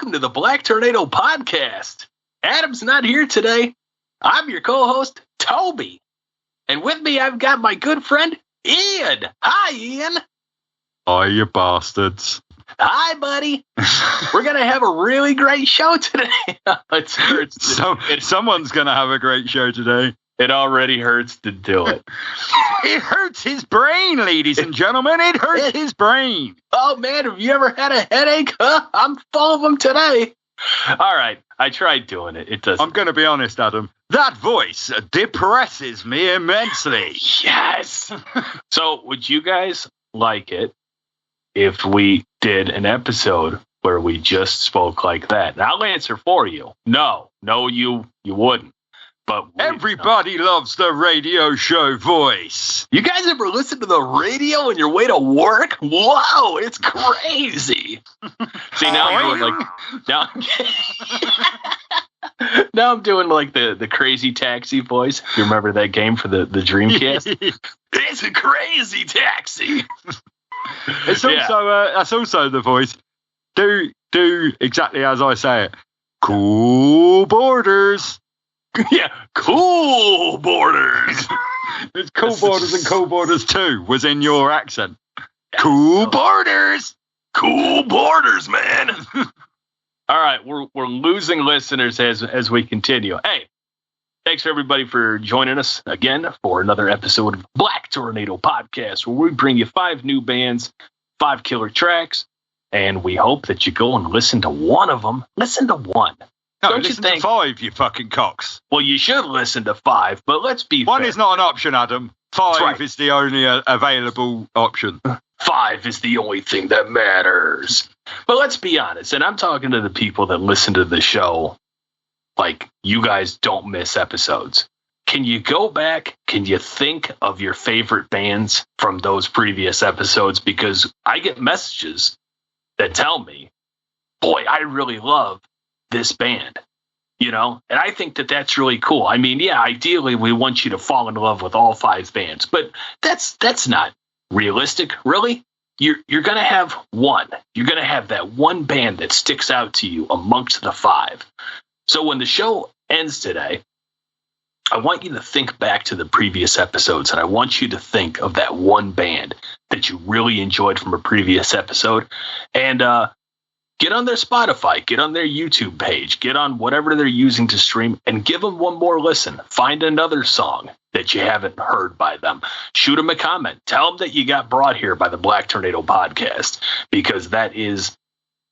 welcome to the Black Tornado Podcast. Adam's not here today. I'm your co-host, Toby. And with me, I've got my good friend, Ian. Hi, Ian. Hi, you bastards. Hi, buddy. We're going to have a really great show today. Someone's going to have a great show today. It already hurts to do it. It hurts his brain, ladies and gentlemen. It hurts his brain. Oh, man, have you ever had a headache? I'm full of them today. All right. I tried doing it. It doesn't. I'm going to be honest, Adam. That voice depresses me immensely. Yes. So would you guys like it if we did an episode where we just spoke like that? And I'll answer for you. No, you wouldn't. But everybody loves the radio show voice. You guys ever listen to the radio on your way to work? Whoa, it's crazy. See, now I'm doing now I'm doing like the crazy taxi voice. You remember that game for the Dreamcast? It's a crazy taxi. It's also that's also the voice. Do exactly as I say it. Cool borders. Yeah, cool borders. It's cool borders and cool borders 2 was in your accent. Cool borders. Cool borders, man. All right, we're losing listeners as we continue. Hey, thanks everybody for joining us again for another episode of Black Tornado Podcast, where we bring you 5 new bands, 5 killer tracks, and we hope that you go and listen to one of them. Listen to one. No, don't listen you think? To 5, you fucking cocks. Well, you should listen to 5, but let's be One fair. is not an option, Adam. 5 right. is the only available option. 5 is the only thing that matters. But let's be honest, and I'm talking to the people that listen to the show, like, you guys don't miss episodes. Can you go back? Can you think of your favorite bands from those previous episodes? Because I get messages that tell me, boy, I really love this band, and I think that that's really cool. I mean, yeah, ideally we want you to fall in love with all 5 bands, but that's not realistic, really. You're going to have one. You're going to have that one band that sticks out to you amongst the 5. So when the show ends today, I want you to think back to the previous episodes, and I want you to think of that one band that you really enjoyed from a previous episode, and get on their Spotify, get on their YouTube page, get on whatever they're using to stream, and give them one more listen. Find another song that you haven't heard by them. Shoot them a comment. Tell them that you got brought here by the Black Tornado Podcast, because that is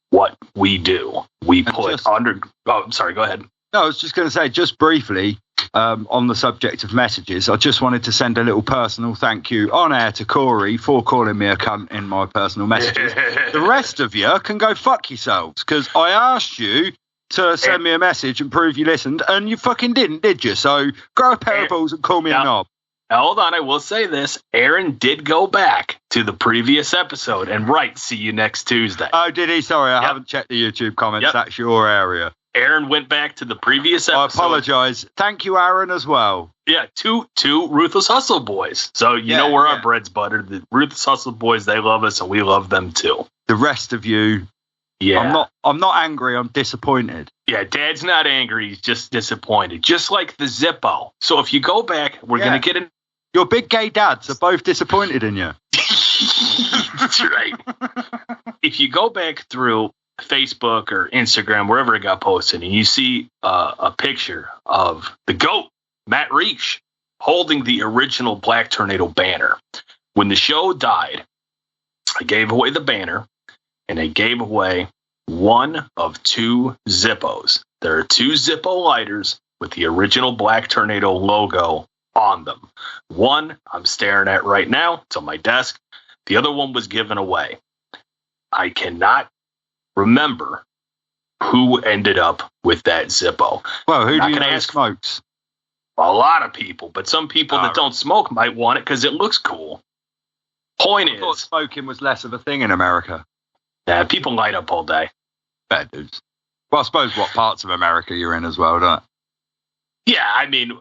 what we do. We put under... Oh, I'm sorry, go ahead. No, I was just going to say, just briefly, on the subject of messages, I just wanted to send a little personal thank you on air to Corey for calling me a cunt in my personal messages. The rest of you can go fuck yourselves, because I asked you to send me a message and prove you listened, and you fucking didn't, did you? So grow a pair of balls and call me a knob. Now, hold on, I will say this. Aaron did go back to the previous episode and see you next Tuesday. Oh, did he? Sorry, I haven't checked the YouTube comments. That's your area. Aaron went back to the previous episode. I apologize. Thank you, Aaron, as well. Yeah, two Ruthless Hustle boys. So you know where our bread's buttered. The Ruthless Hustle boys, they love us, and we love them too. The rest of you, I'm not angry. I'm disappointed. Yeah, Dad's not angry. He's just disappointed. Just like the Zippo. So if you go back, we're gonna get in. Your big gay dads are both disappointed in you. That's right. If you go back through Facebook or Instagram, wherever it got posted, and you see a picture of the GOAT, Matt Reich, holding the original Black Tornado banner. When the show died, I gave away the banner, and I gave away one of 2 Zippos. There are 2 Zippo lighters with the original Black Tornado logo on them. One I'm staring at right now. It's on my desk. The other one was given away. I cannot remember who ended up with that Zippo. Well, who do you know smokes? A lot of people, but some people that don't smoke might want it because it looks cool. Point is, smoking was less of a thing in America. Yeah, people light up all day. Bad dudes. Well, I suppose what parts of America you're in as well, don't you? Yeah, I mean,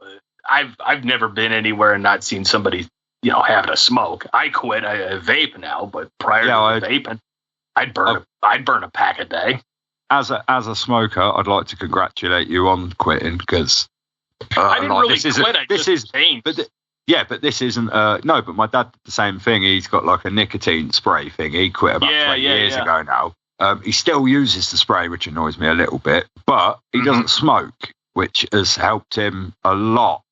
I've never been anywhere and not seen somebody, having a smoke. I quit. I vape now, but prior to vaping, I'd burn a pack a day. as a smoker, I'd like to congratulate you on quitting because I didn't really quit. I just changed. But this isn't. No, but my dad did the same thing. He's got like a nicotine spray thing. He quit about 20 years ago now. He still uses the spray, which annoys me a little bit, but he doesn't smoke, which has helped him a lot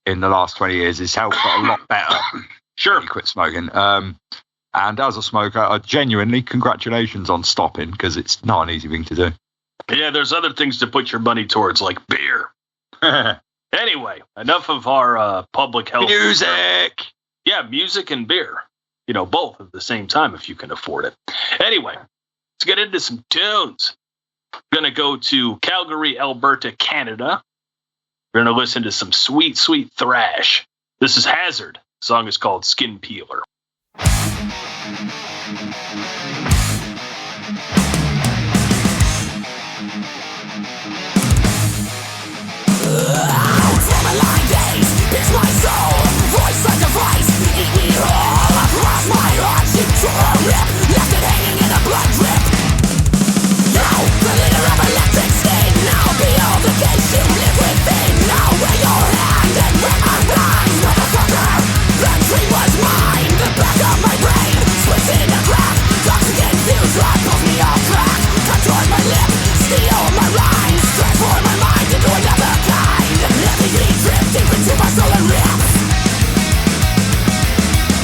in the last 20 years. His health got a lot better. Sure. He quit smoking. And as a smoker, I genuinely congratulations on stopping because it's not an easy thing to do. Yeah, there's other things to put your money towards, like beer. Anyway, enough of our public health. Music! Yeah, music and beer. You know, both at the same time if you can afford it. Anyway, let's get into some tunes. We're going to go to Calgary, Alberta, Canada. We're going to listen to some sweet, sweet thrash. This is Hazzerd. The song is called Skin Peeler. It's my soul, voice like a vice. Eat me all across my heart. She tore a rip, left it hanging in a blood drip. Now, the leader of electric skin. Now behold the gates you live within. Now wear your hand and wear my mind, motherfucker. The dream was mine, the back of my brain splits in a crack. Toxic infused rod pulls me off track. Contort my lip, steal my rhymes. Transform my mind into another kind. Letting me drift deep into my soul and rips.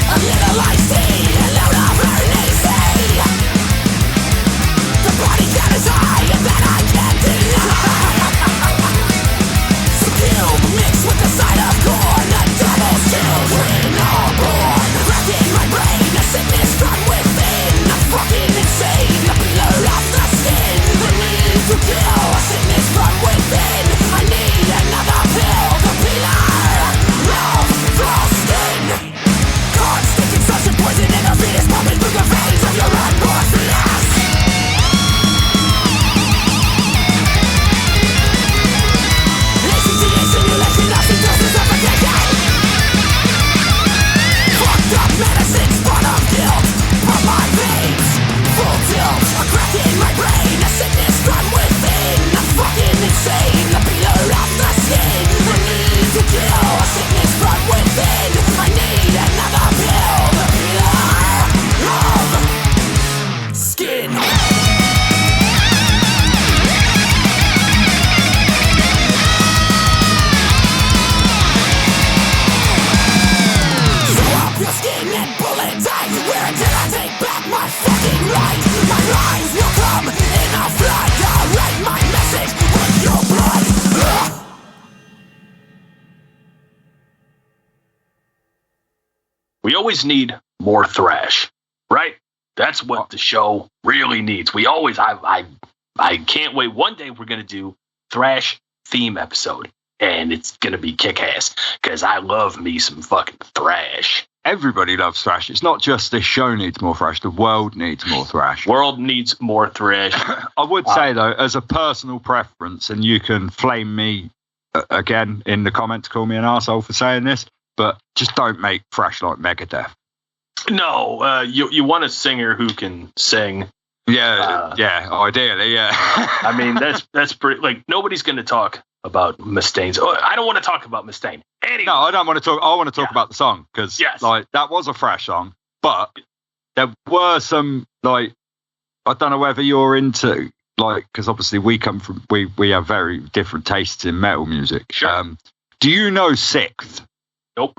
A little iced tea, a load of earnestly. The body count is high, and that I can't deny. Spume mixed with the side of corn, a double children all born. Cracking my brain, a sickness from within. I'm fucking insane, the peeler of the skin. The need to kill, a sickness from within. I need another pill, the peeler of the skin. Constant consumption, poison in her fetus, pumping through the veins of your unborn fetus. ACTA simulation of synthesis suffocation. Fucked up medicine, spawn of guilt. Pump my veins, full tilt. A crack in my brain, a sickness from within. I'm fucking insane, the peeler of the skin. The need to kill, a sickness from within. I need another pill, the peeler of skin. Sew up your skin and pull it tight. Where until I take back my fucking right. My rhymes will come in a flood. I'll write my message with your blood. Ugh. We always need more thrash, right? That's what the show really needs. We always, I can't wait. One day we're going to do thrash theme episode, and it's going to be kick-ass, because I love me some fucking thrash. Everybody loves thrash. It's not just this show needs more thrash. The world needs more thrash. World needs more thrash. I would say, though, as a personal preference, and you can flame me again in the comments, call me an arsehole for saying this, but just don't make thrash like Megadeth. No, you want a singer who can sing. Yeah, ideally, yeah. I mean, that's pretty, like, nobody's going to talk about Mustaine's. Oh, I don't want to talk about Mustaine. Anyway. No, I don't want to talk. I want to talk about the song because, like, that was a thrash song, but there were some, like, I don't know whether you're into, like, because obviously we come from, we have very different tastes in metal music. Sure. Do you know Sixth? Nope.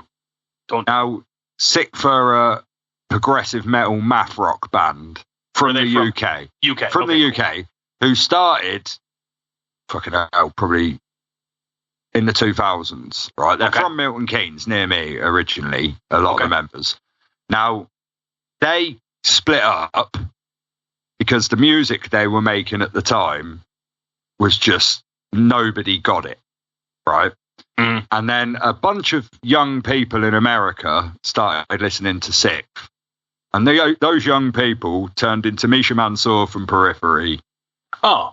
Don't. Now, Sixth are a progressive metal math rock band from the UK. From the UK, who started, fucking hell, probably in the 2000s, right? They're from Milton Keynes, near me, originally, a lot of the members. Now, they split up because the music they were making at the time was just, nobody got it, right? Mm. And then a bunch of young people in America started listening to Sixth. And those young people turned into Misha Mansour from Periphery. Oh.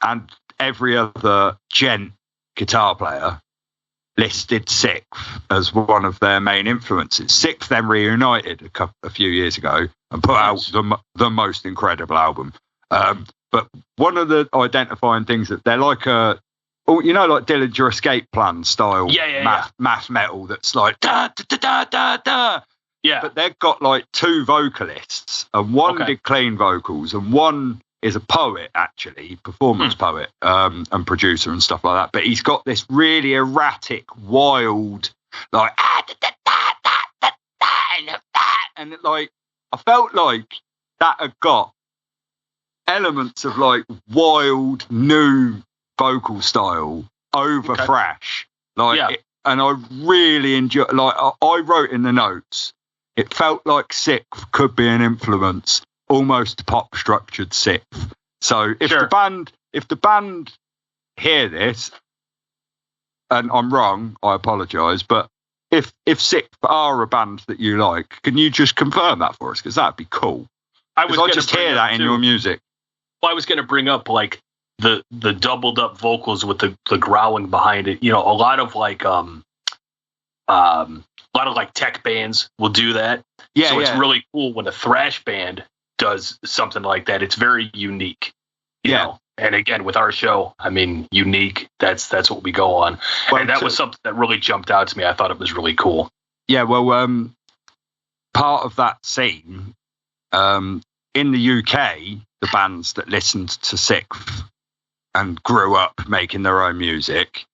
And every other gent guitar player listed Sixth as one of their main influences. Sixth then reunited a few years ago and put out the most incredible album. But one of the identifying things that they're like like Dillinger Escape Plan style math metal that's like da da da da da. Yeah. But they've got like two vocalists, and one did clean vocals, and one is a poet, actually, performance poet, and producer and stuff like that. But he's got this really erratic, wild, like, and like, I felt like that had got elements of like wild, new vocal style over thrash. Like, and I really enjoy, like, I wrote in the notes, it felt like Sixth could be an influence, almost pop structured Sixth. So if the band hear this, and I'm wrong, I apologise, but if Sixth are a band that you like, can you just confirm that for us? Because that'd be cool. I just hear that in your music. Well, I was going to bring up like the doubled up vocals with the growling behind it. You know, a lot of like tech bands will do that. Yeah, so it's really cool when a thrash band does something like that. It's very unique. You know? And again, with our show, I mean, unique. That's what we go on. Well, and that was something that really jumped out to me. I thought it was really cool. Yeah, well, part of that scene in the UK, the bands that listened to Sixth and grew up making their own music,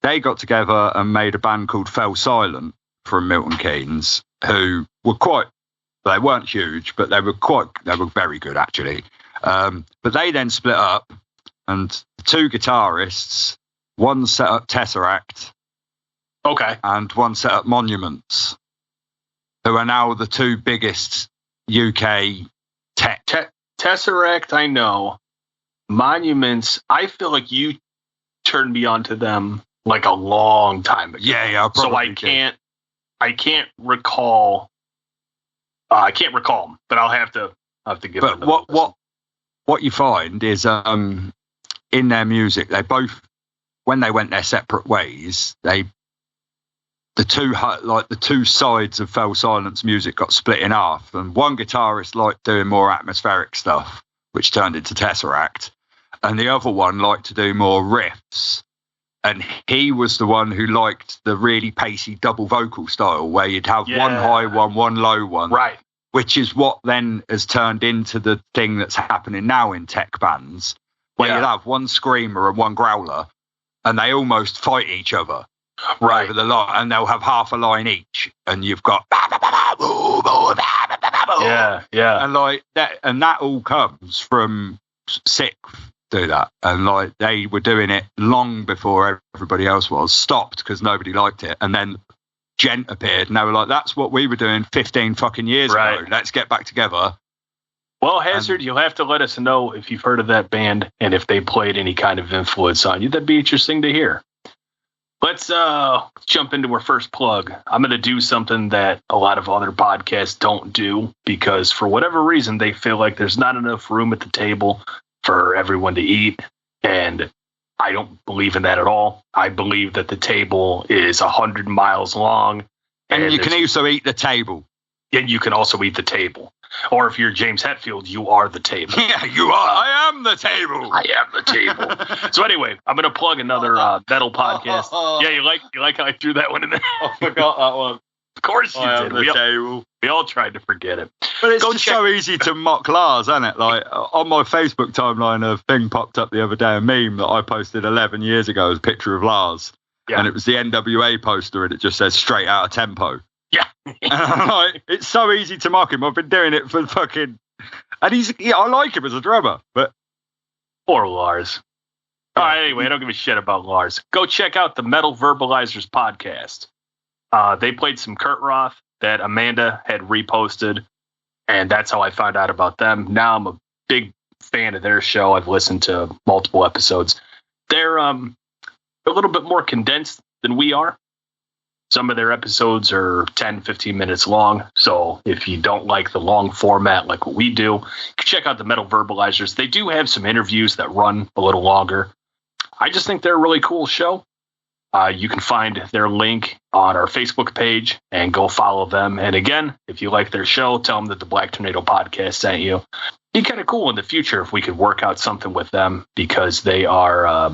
they got together and made a band called Fell Silent from Milton Keynes, who were they weren't huge, but they were very good, actually. But they then split up, and the two guitarists, one set up Tesseract, and one set up Monuments, who are now the two biggest UK tech. Tesseract, I know. Monuments, I feel like you turned me on to them like a long time ago. Yeah. So I can't recall. I can't recall them, but I'll have to give them. But what you find is in their music, they both, when they went their separate ways, the two sides of Fell Silent's music got split in half, and one guitarist liked doing more atmospheric stuff, which turned into Tesseract, and the other one liked to do more riffs. And he was the one who liked the really pacey double vocal style, where you'd have one high one low one. Right. Which is what then has turned into the thing that's happening now in tech bands, where you'll have one screamer and one growler, and they almost fight each other over the line, and they'll have half a line each, and you've got and like that, and that all comes from Sixth. Do that, and like they were doing it long before everybody else was, stopped because nobody liked it, and then Gent appeared, and they were like, that's what we were doing 15 fucking years ago, let's get back together. Well, Hazzerd, you'll have to let us know if you've heard of that band and if they played any kind of influence on you. That'd be interesting to hear. Let's jump into our first plug. I'm going to do something that a lot of other podcasts don't do, because for whatever reason they feel like there's not enough room at the table for everyone to eat, and I don't believe in that at all. I believe that the table is 100 miles long. And you can also eat the table. And you can also eat the table. Or if you're James Hetfield, you are the table. Yeah, you are. I am the table. I am the table. So anyway, I'm going to plug another metal podcast. Yeah, you like how I threw that one in there? I forgot that one. Of course you did. We all tried to forget it. But it's just so easy to mock Lars, isn't it? Like, on my Facebook timeline, a thing popped up the other day, a meme that I posted 11 years ago, was a picture of Lars. Yeah. And it was the NWA poster, and it just says straight out of tempo. Yeah. And I'm like, it's so easy to mock him. I've been doing it for fucking... And I like him as a drummer, but... Poor Lars. All right, anyway, I don't give a shit about Lars. Go check out the Metal Verbalizers podcast. They played some Kurt Roth that Amanda had reposted, and that's how I found out about them. Now I'm a big fan of their show. I've listened to multiple episodes. They're a little bit more condensed than we are. Some of their episodes are 10, 15 minutes long. So if you don't like the long format like what we do, you can check out the Metal Verbalizers. They do have some interviews that run a little longer. I just think they're a really cool show. You can find their link on our Facebook page and go follow them. And again, if you like their show, tell them that the Black Tornado podcast sent you. Be kind of cool in the future if we could work out something with them, because they are,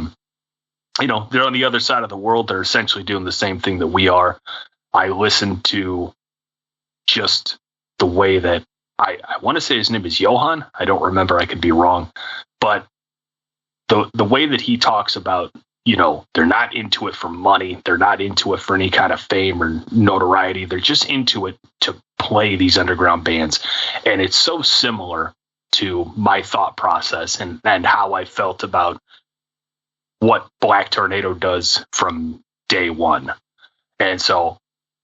they're on the other side of the world. They're essentially doing the same thing that we are. I listened to just the way that I want to say his name is Johan. I don't remember. I could be wrong. But the way that he talks about, they're not into it for money. They're not into it for any kind of fame or notoriety. They're just into it to play these underground bands. And it's so similar to my thought process and how I felt about what Black Tornado does from day one. And so,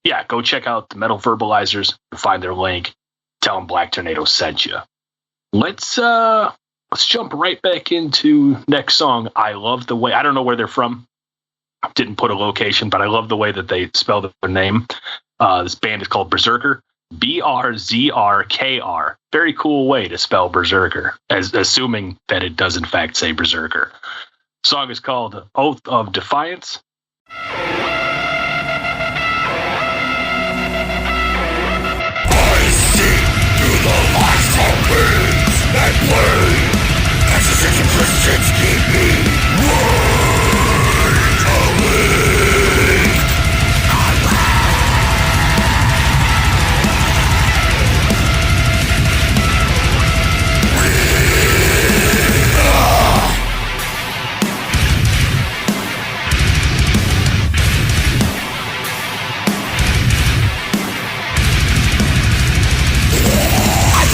yeah, go check out the Metal Verbalizers, find their link, tell them Black Tornado sent you. Let's jump right back into next song. I love the way, I don't know where they're from. Didn't put a location, but I love the way that they spell their name. This band is called BRZRKR. BRZRKR. Very cool way to spell Berserker, assuming that it does in fact say Berserker. Song is called Oath of Defiance. I see through the lies of words and play. Exorcism and Christians keep me wide awake.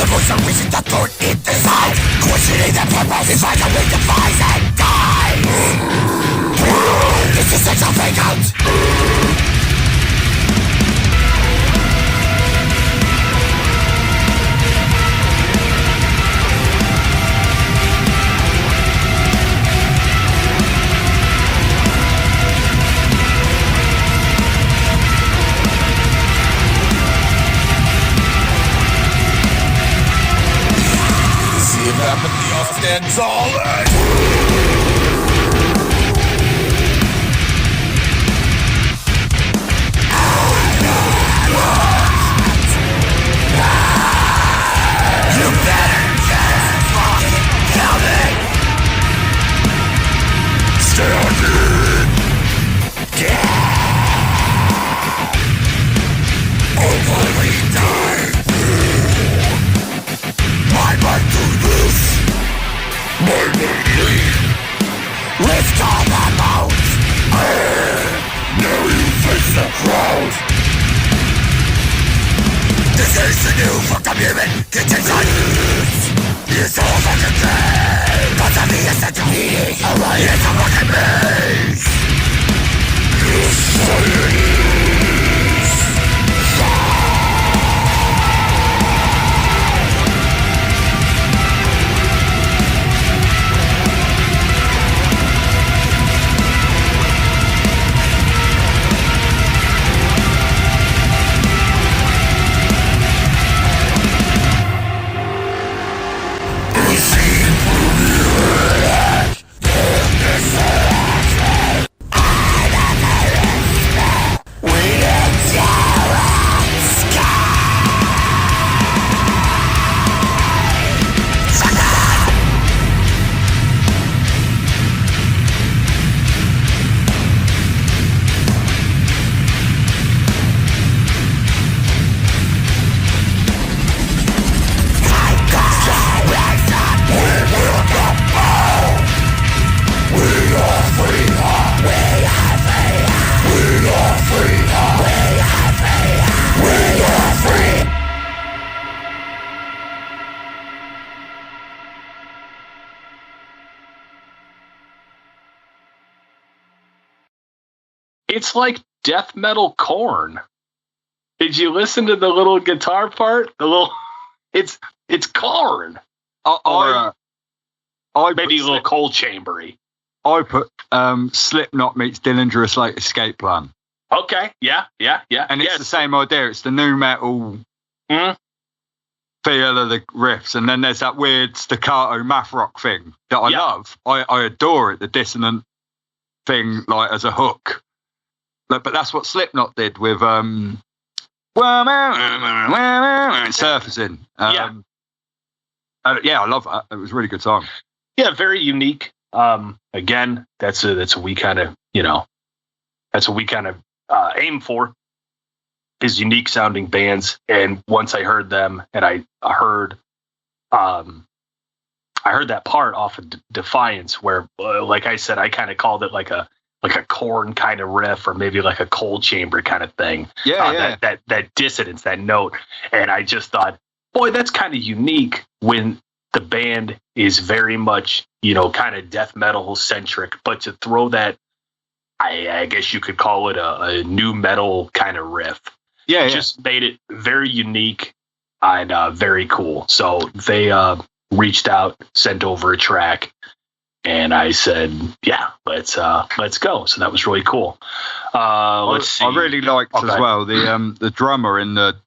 For some reason the thought it decides, questioning the purpose is like a weak device and die. This is such a fake out. Apathy stands all you better just fucking kill me. Stand in. Hopefully die. My mind to this. My lead. Let's call them out. Now you face the crowd. This is the new fucking human contention. It's all fucking thing. But to me it's such a heating. Alright, it's a fucking maze. It's silence. It's like death metal Korn. Did you listen to the little guitar part? It's Korn. I Maybe a little cold chambery. I put Slipknot meets Dillinger Slate Escape Plan. Okay, yeah. And it's the same idea. It's the new metal feel of the riffs, and then there's that weird staccato math rock thing that I love. I adore it, the dissonant thing, like as a hook. but that's what Slipknot did with Surfacing. Yeah, I love that. It was a really good song. Yeah, very unique. Again, that's what we kind of aim for, is unique sounding bands. And once I heard them, and I heard that part off of Defiance, where, like I said, I kind of called it like a Korn kind of riff, or maybe like a Cold Chamber kind of thing. Yeah. That dissonance, that note. And I just thought, boy, that's kind of unique when the band is very much, kind of death metal centric, but to throw that, I guess you could call it a new metal kind of riff. Yeah, just made it very unique and very cool. So they reached out, sent over a track, and I said, "Yeah, let's go." So that was really cool. Let's see. I really liked as well the drummer in the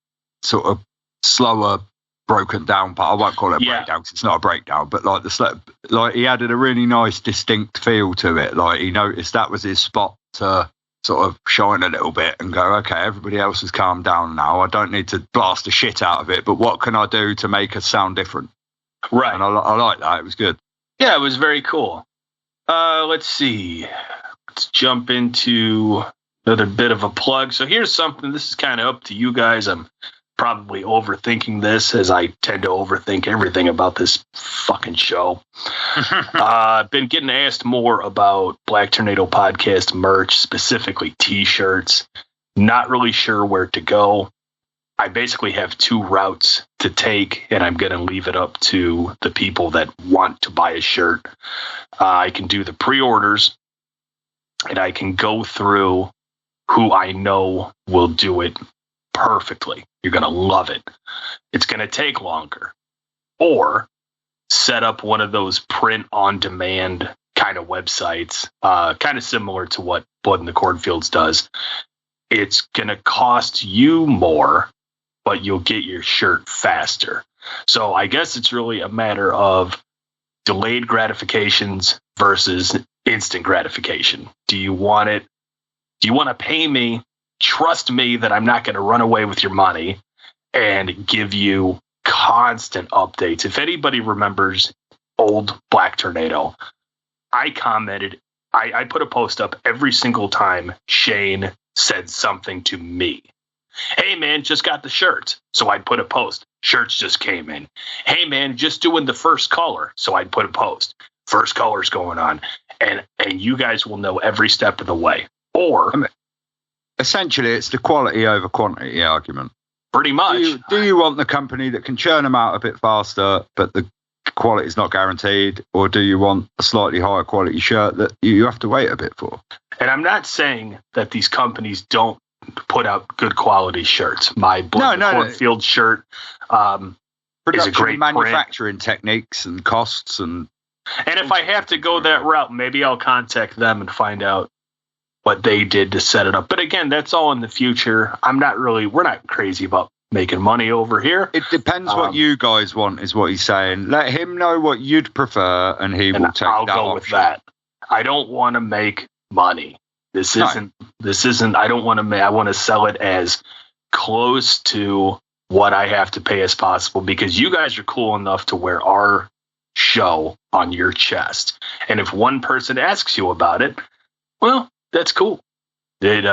sort of slower, broken down part. I won't call it a breakdown because it's not a breakdown, but like he added a really nice, distinct feel to it. Like he noticed that was his spot to sort of shine a little bit and go, okay, everybody else has calmed down now. I don't need to blast the shit out of it, but what can I do to make us sound different? Right. And I like that. It was good. Yeah, it was very cool. Let's see. Let's jump into another bit of a plug. So here's something. This is kind of up to you guys. I'm probably overthinking this, as I tend to overthink everything about this fucking show. I've been getting asked more about Black Tornado Podcast merch, specifically t-shirts. Not really sure where to go. I basically have two routes to take, and I'm going to leave it up to the people that want to buy a shirt. I can do the pre-orders, and I can go through who I know will do it perfectly. You're going to love it. It's going to take longer. Or set up one of those print on demand kind of websites, kind of similar to what Blood in the Cornfields does. It's going to cost you more, but you'll get your shirt faster. So I guess it's really a matter of delayed gratifications versus instant gratification. Do you want it? Do you want to pay me? Trust me that I'm not going to run away with your money and give you constant updates. If anybody remembers old Black Tornado, I commented, I put a post up every single time Shane said something to me. Hey man, just got the shirts. So I'd put a post. Shirts just came in. Hey man, just doing the first color. So I'd put a post. First color's going on. And you guys will know every step of the way. Or essentially, it's the quality over quantity argument. Pretty much. Do you want the company that can churn them out a bit faster, but the quality is not guaranteed? Or do you want a slightly higher quality shirt that you have to wait a bit for? And I'm not saying that these companies don't put out good quality shirts. My Blood Cornfield shirt is a great manufacturing techniques and costs. And if I have to go that route, maybe I'll contact them and find out what they did to set it up. But again, that's all in the future. We're not crazy about making money over here. It depends what you guys want, is what he's saying. Let him know what you'd prefer, and he will take I'll that go option. with that. I don't want to make money. This isn't, I don't want to I want to sell it as close to what I have to pay as possible, because you guys are cool enough to wear our show on your chest. And if one person asks you about it, well, that's cool. It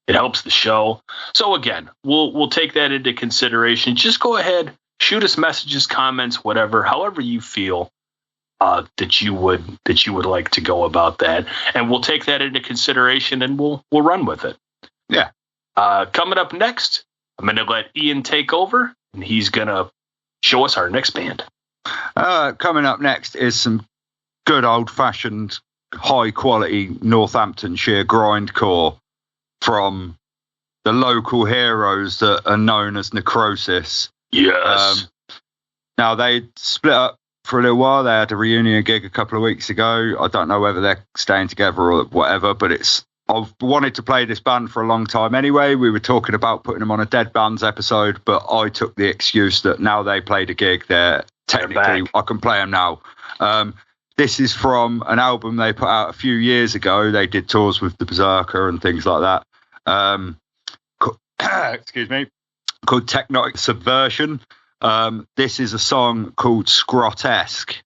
helps the show. So again, we'll take that into consideration. Just go ahead, shoot us messages, comments, whatever, however you feel that you would like to go about that, and we'll take that into consideration and we'll run with it. Yeah. Coming up next, I'm going to let Ian take over, and he's going to show us our next band. Coming up next is some good old-fashioned, high-quality Northamptonshire grindcore from the local heroes that are known as Nekrosis. Yes. Now, they split up for a little while. They had a reunion gig a couple of weeks ago. I don't know whether they're staying together or whatever, but I've wanted to play this band for a long time anyway. We were talking about putting them on a Dead Bands episode, but I took the excuse that now they played a gig, they're technically, I can play them now. This is from an album they put out a few years ago. They did tours with the BRZRKR and things like that. excuse me, called Technotic Subversion. This is a song called Srotesque.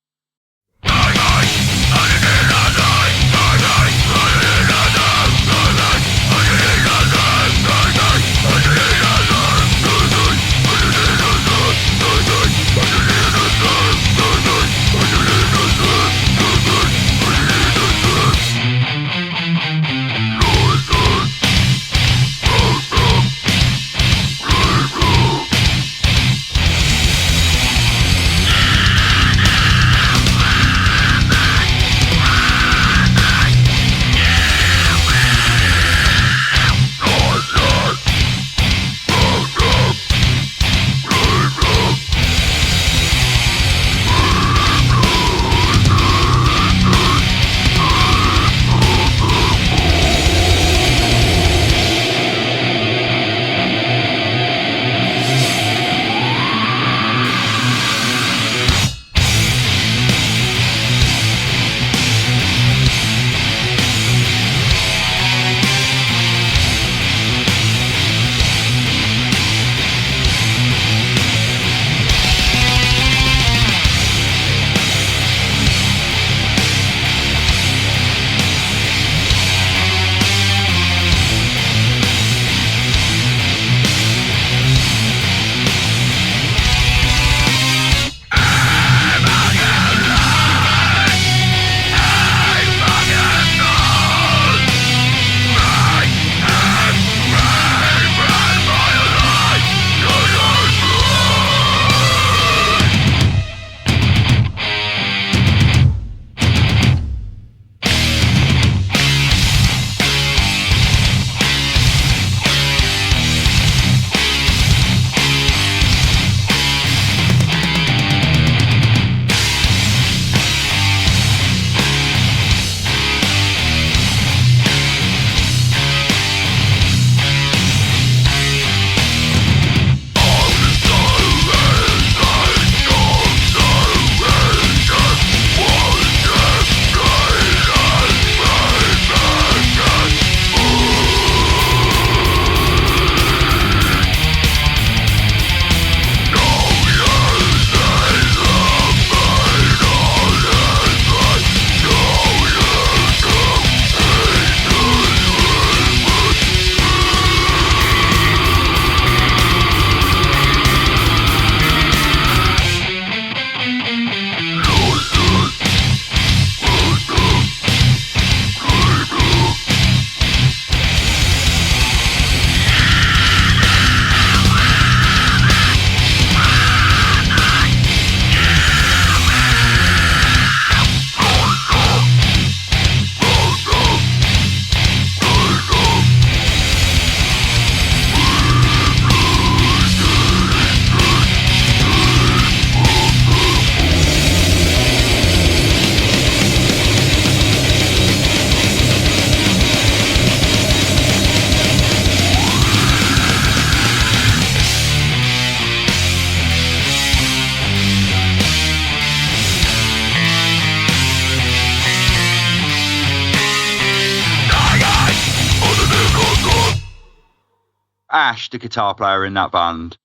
Ash, the guitar player in that band,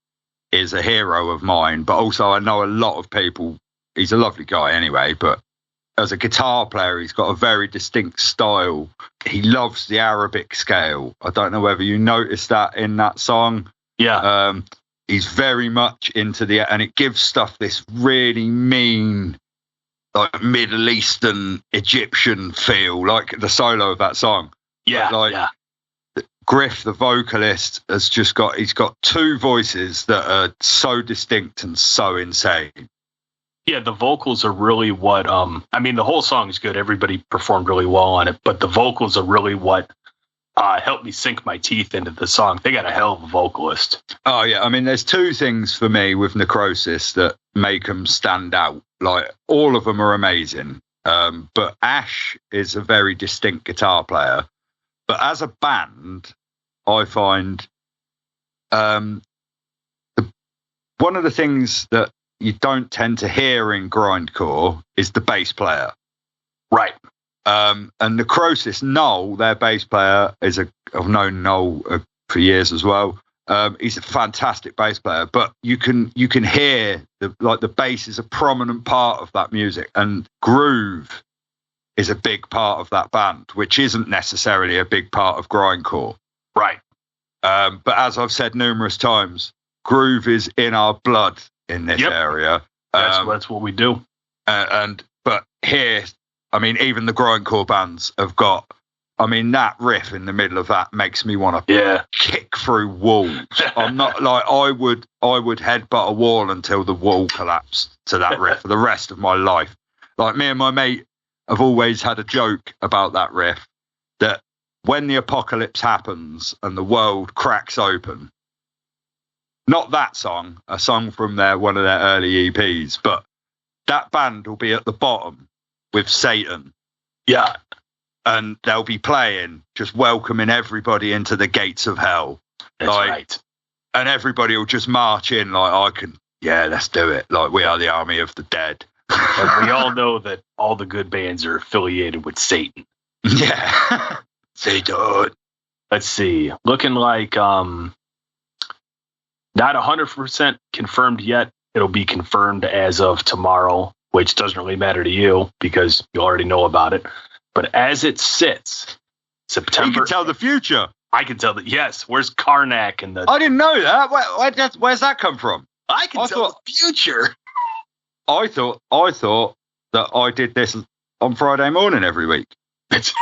is a hero of mine, but also I know a lot of people. He's a lovely guy anyway, but as a guitar player, he's got a very distinct style. He loves the Arabic scale. I don't know whether you noticed that in that song. Yeah. He's very much into and it gives stuff this really mean, like Middle Eastern Egyptian feel, like the solo of that song. Yeah. Like, Griff, the vocalist, he's got two voices that are so distinct and so insane. Yeah, the vocals are really what, I mean, the whole song is good. Everybody performed really well on it, but the vocals are really what helped me sink my teeth into the song. They got a hell of a vocalist. Oh, yeah. I mean, there's two things for me with Nekrosis that make them stand out. Like, all of them are amazing. But Ash is a very distinct guitar player. But as a band, I find one of the things that you don't tend to hear in grindcore is the bass player. Right. And Nekrosis, Noel, their bass player, I've known Noel for years as well. He's a fantastic bass player, but you can hear the bass is a prominent part of that music, and groove is a big part of that band, which isn't necessarily a big part of grindcore. Right. But as I've said numerous times, groove is in our blood in this area. That's what we do. But here, I mean, even the grindcore bands have got. I mean, that riff in the middle of that makes me want to kick through walls. I'm not like I would headbutt a wall until the wall collapsed to that riff for the rest of my life. Like, me and my mate have always had a joke about that riff, that when the apocalypse happens and the world cracks open, not that song, a song from one of their early EPs, but that band will be at the bottom with Satan. Yeah. And they'll be playing, just welcoming everybody into the gates of hell. That's right. And everybody will just march in let's do it. Like, we are the army of the dead. And we all know that all the good bands are affiliated with Satan. Yeah. Satan. Let's see. Looking like not 100% confirmed yet. It'll be confirmed as of tomorrow, which doesn't really matter to you because you already know about it. But as it sits, September... You can tell the future. I can tell that, yes. Where's Karnak and the... I didn't know that. Where's that come from? I can tell the future. I thought that I did this on Friday morning every week. That's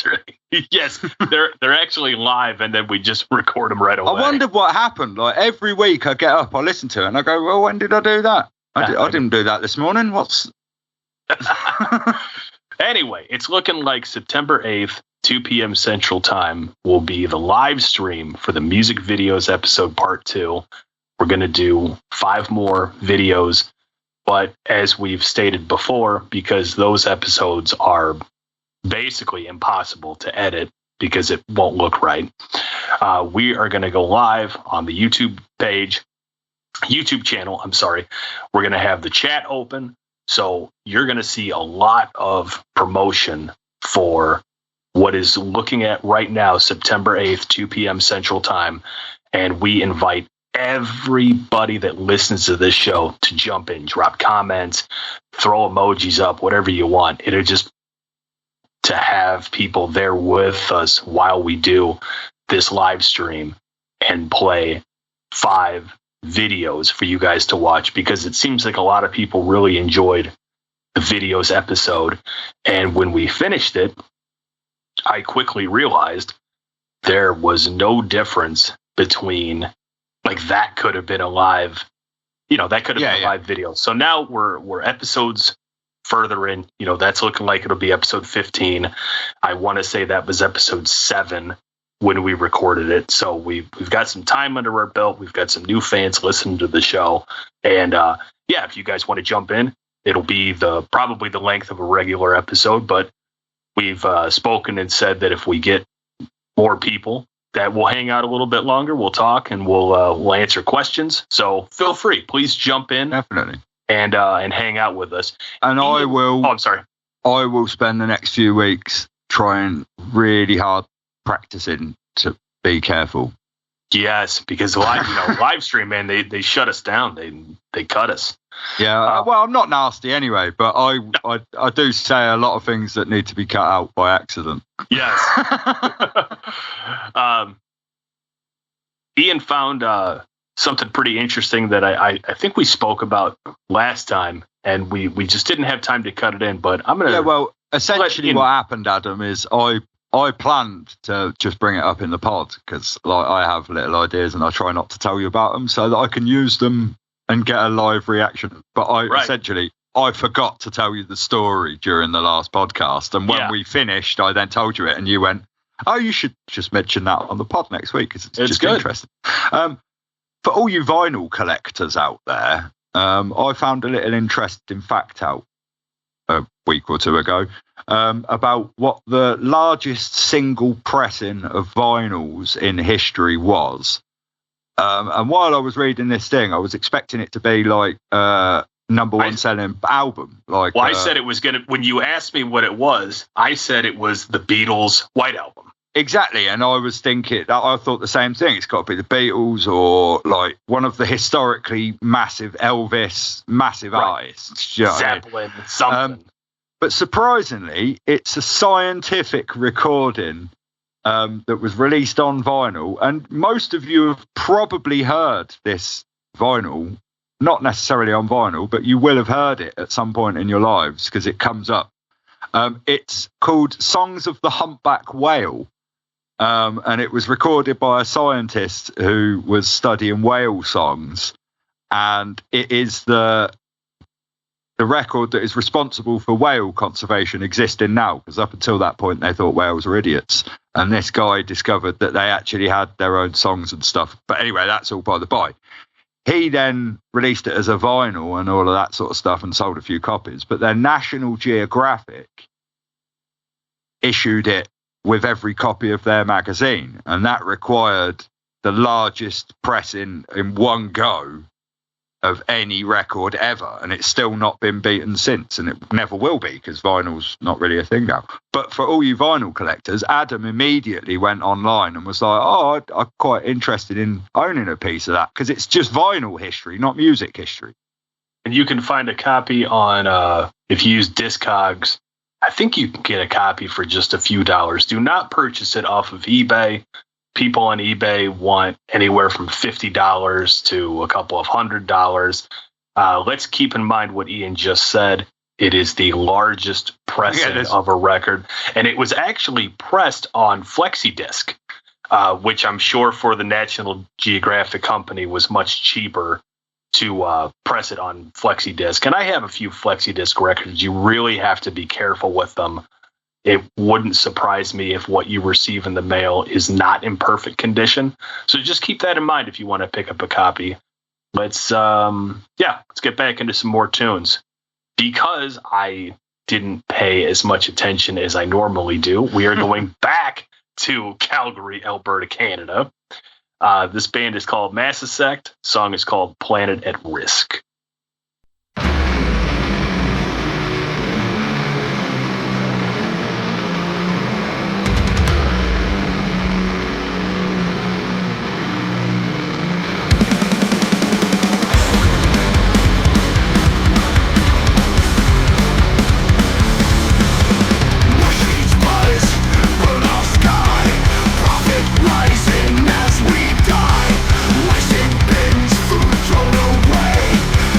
right. Yes, they're actually live, and then we just record them right away. I wondered what happened. Like, every week I get up, I listen to it, and I go, well, when did I do that? I didn't do that this morning. What's... Anyway, it's looking like September 8th, 2 p.m. Central Time, will be the live stream for the music videos episode part 2. We're going to do 5 more videos, but as we've stated before, because those episodes are basically impossible to edit because it won't look right, we are going to go live on the YouTube channel. We're going to have the chat open. So you're going to see a lot of promotion for what is looking at right now, September 8th, 2 p.m. Central Time. And we invite everybody that listens to this show to jump in, drop comments, throw emojis up, whatever you want. It'll just to have people there with us while we do this live stream and play 5 videos for you guys to watch, because it seems like a lot of people really enjoyed the videos episode. And when we finished it, I quickly realized there was no difference between, like, that could have been a live, that could have been a live video. So now we're episodes further in, that's looking like it'll be episode 15. I want to say that was episode 7 when we recorded it. So we've got some time under our belt. We've got some new fans listening to the show. And if you guys want to jump in, it'll be probably the length of a regular episode, but we've spoken and said that if we get more people, that we'll hang out a little bit longer. We'll talk and we'll answer questions. So feel free, please jump in. Definitely. And hang out with us. And I will. Oh, I'm sorry. I will spend the next few weeks trying really hard practicing to be careful. Yes, because live stream, man, they shut us down. They cut us. Yeah, well, I'm not nasty anyway, but I do say a lot of things that need to be cut out by accident. Yes. Ian found something pretty interesting that I think we spoke about last time, and we just didn't have time to cut it in. But I'm gonna. Yeah, well, essentially, what happened, Adam, is I planned to just bring it up in the pod because I have little ideas and I try not to tell you about them so that I can use them and get a live reaction. But essentially, I forgot to tell you the story during the last podcast. And when we finished, I then told you it and you went, oh, you should just mention that on the pod next week because it's just good. Interesting. For all you vinyl collectors out there, I found a little interesting fact out a week or two ago about what the largest single pressing of vinyls in history was. And while I was reading this thing, I was expecting it to be like number one selling album. Like, well, I said it was going to, when you asked me what it was, I said it was the Beatles' White Album. Exactly, and I was thinking, I thought the same thing. It's got to be the Beatles or like one of the historically massive Elvis, massive artists. You know Zeppelin, something. But surprisingly, it's a scientific recording that was released on vinyl, and most of you have probably heard this vinyl, not necessarily on vinyl, but you will have heard it at some point in your lives because it comes up. It's called Songs of the Humpback Whale. And it was recorded by a scientist who was studying whale songs, and it is the record that is responsible for whale conservation existing now, because up until that point they thought whales were idiots, and this guy discovered that they actually had their own songs and stuff. But anyway, that's all by the by. He then released it as a vinyl and all of that sort of stuff and sold a few copies, but then National Geographic issued it with every copy of their magazine, and that required the largest pressing in one go of any record ever, and it's still not been beaten since, and it never will be because vinyl's not really a thing now. But for all you vinyl collectors, Adam immediately went online and was like, oh, I'm quite interested in owning a piece of that, because it's just vinyl history, not music history. And you can find a copy on, if you use Discogs, I think you can get a copy for just a few dollars. Do not purchase it off of eBay. People on eBay want anywhere from $50 to a couple of $100. Let's keep in mind what Ian just said. It is the largest pressing of a record, and it was actually pressed on FlexiDisc, which I'm sure for the National Geographic Company was much cheaper to press it on FlexiDisc. And I have a few FlexiDisc records. You really have to be careful with them. It wouldn't surprise me if what you receive in the mail is not in perfect condition. So just keep that in mind if you want to pick up a copy. Let's get back into some more tunes. Because I didn't pay as much attention as I normally do, we are going back to Calgary, Alberta, Canada. This band is called Massesect. Song is called Planet at Risk. Rising as we die, wasting bins, food thrown away.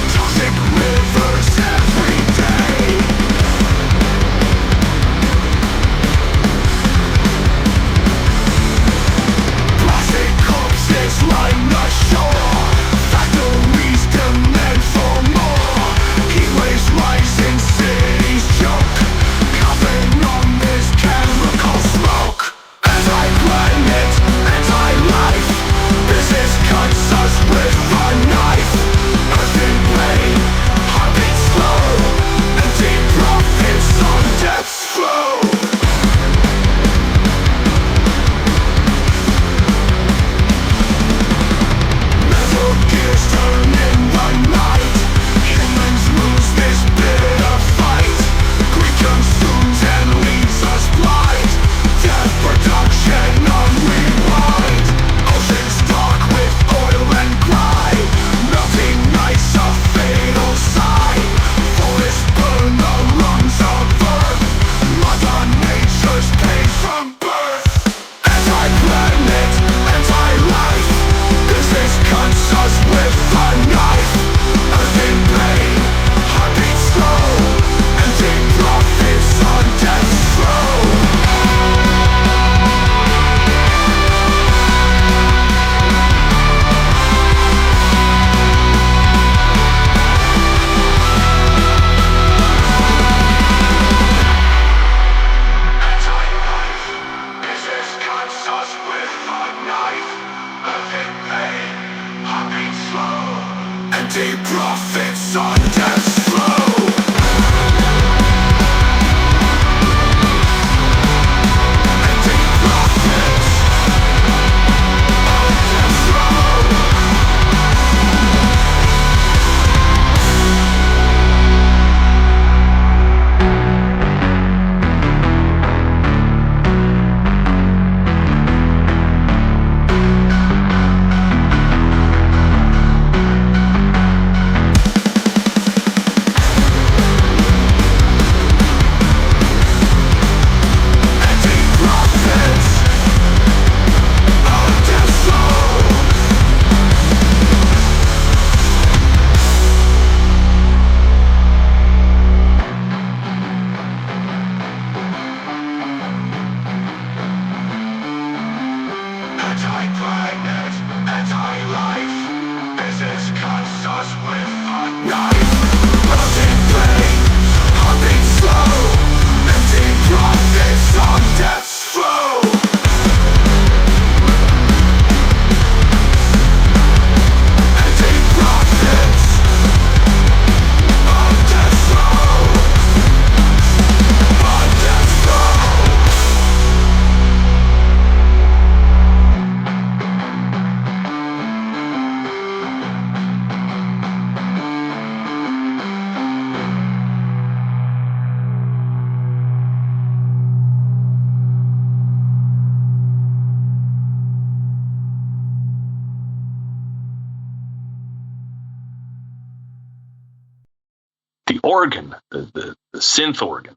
organ, the synth organ,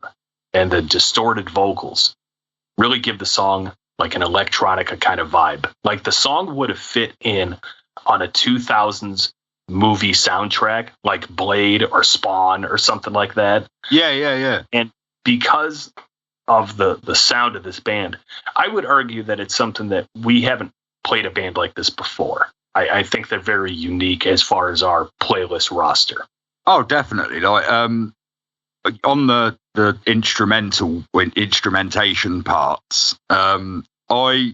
and the distorted vocals really give the song like an electronica kind of vibe. Like the song would have fit in on a 2000s movie soundtrack, like Blade or Spawn or something like that. Yeah. And because of the sound of this band, I would argue that it's something that we haven't played a band like this before. I think they're very unique as far as our playlist roster. Oh, definitely. Like on the instrumentation parts, I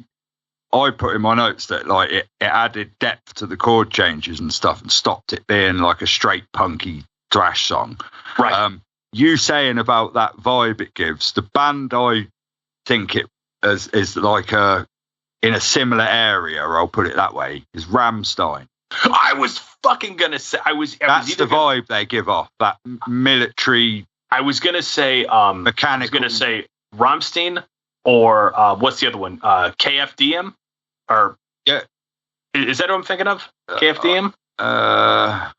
put in my notes that like it added depth to the chord changes and stuff and stopped it being like a straight punky thrash song. Right. You saying about that vibe it gives, the band I think it is like in a similar area, I'll put it that way, is Rammstein. I was fucking gonna say that's the vibe they give off, that military. I was gonna say mechanical. I was gonna say Rammstein or what's the other one? KFDM or yeah, is that what I'm thinking of? KFDM. What's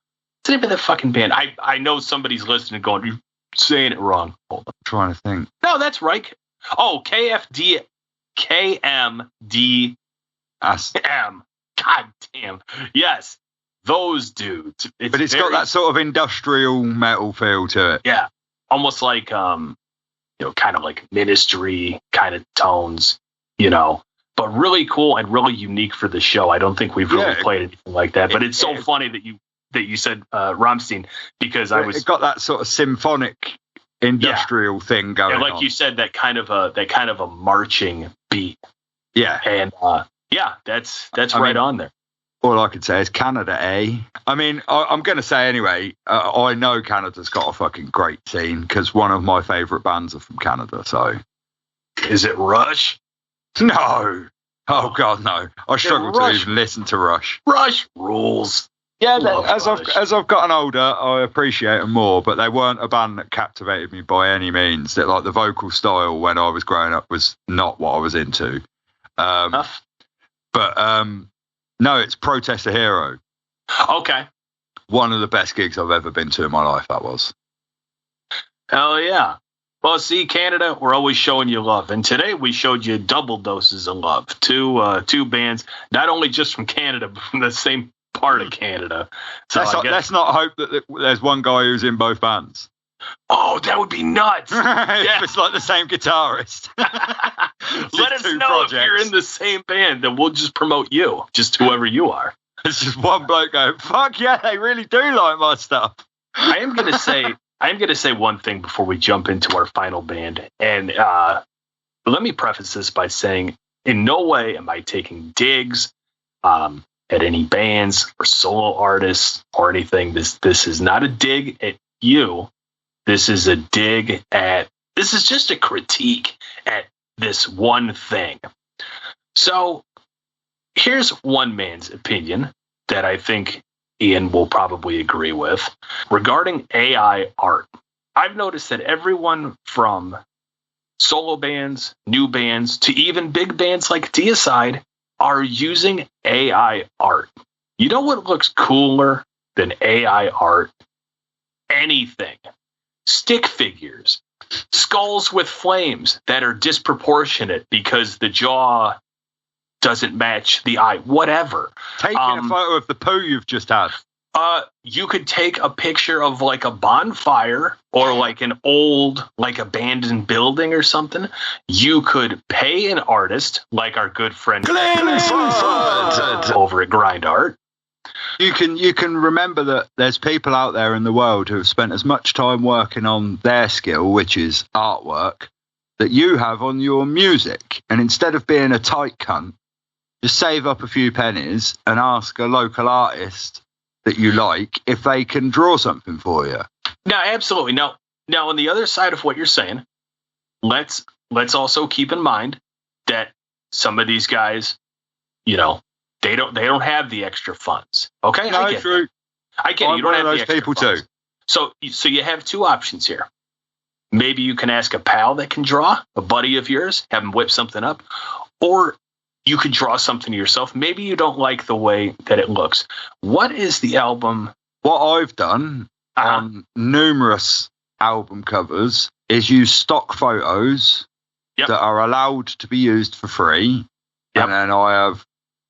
the name of the fucking band? I know somebody's listening, going, "You're saying it wrong." Hold on. I'm trying to think. No, that's right. Oh, KMDM. God damn. Yes. Those dudes. But it's got that sort of industrial metal feel to it. Yeah. Almost like, kind of like Ministry kind of tones, but really cool and really unique for the show. I don't think we've really played anything like that, but it's so funny that you said Rammstein, because it got that sort of symphonic industrial thing going on. And like you said, that kind of a marching beat. Yeah. And that's right on there. All I could say is Canada, eh? I mean, I'm going to say anyway, I know Canada's got a fucking great scene because one of my favourite bands are from Canada, so. Is it Rush? No. Oh, God, no. I struggle to even listen to Rush. Rush rules. Yeah, as I've gotten older, I appreciate them more, but they weren't a band that captivated me by any means. That like the vocal style when I was growing up was not what I was into. No, it's Protest a Hero. Okay. One of the best gigs I've ever been to in my life, that was. Hell yeah. Well, see, Canada, we're always showing you love. And today we showed you double doses of love. Two bands, not only just from Canada, but from the same part of Canada. So let's not hope that there's one guy who's in both bands. Oh, that would be nuts. If it's like the same guitarist. Let us know if you're in the same band, then we'll just promote you, just whoever you are. It's just one bloke going, fuck yeah, they really do like my stuff. I am going to say one thing before we jump into our final band. And let me preface this by saying, in no way am I taking digs at any bands or solo artists or anything. This is not a dig at you. This is just a critique at this one thing. So here's one man's opinion that I think Ian will probably agree with regarding AI art. I've noticed that everyone from solo bands, new bands, to even big bands like Deicide are using AI art. You know what looks cooler than AI art? Anything. Stick figures, skulls with flames that are disproportionate because the jaw doesn't match the eye, whatever. Taking a photo of the poo you've just had. You could take a picture of like a bonfire or like an old, like abandoned building or something. You could pay an artist like our good friend Glenn over at Grind Art. You can remember that there's people out there in the world who have spent as much time working on their skill, which is artwork, that you have on your music. And instead of being a tight cunt, just save up a few pennies and ask a local artist that you like if they can draw something for you. No, absolutely. Now on the other side of what you're saying, let's also keep in mind that some of these guys, they don't have the extra funds. Okay, no, I get true. That. I get it. You don't have those the extra people funds. too. So you have two options here. Maybe you can ask a pal that can draw, a buddy of yours, have him whip something up, or you could draw something yourself. Maybe you don't like the way that it looks. What is the album? What I've done on numerous album covers is use stock photos that are allowed to be used for free. And then I have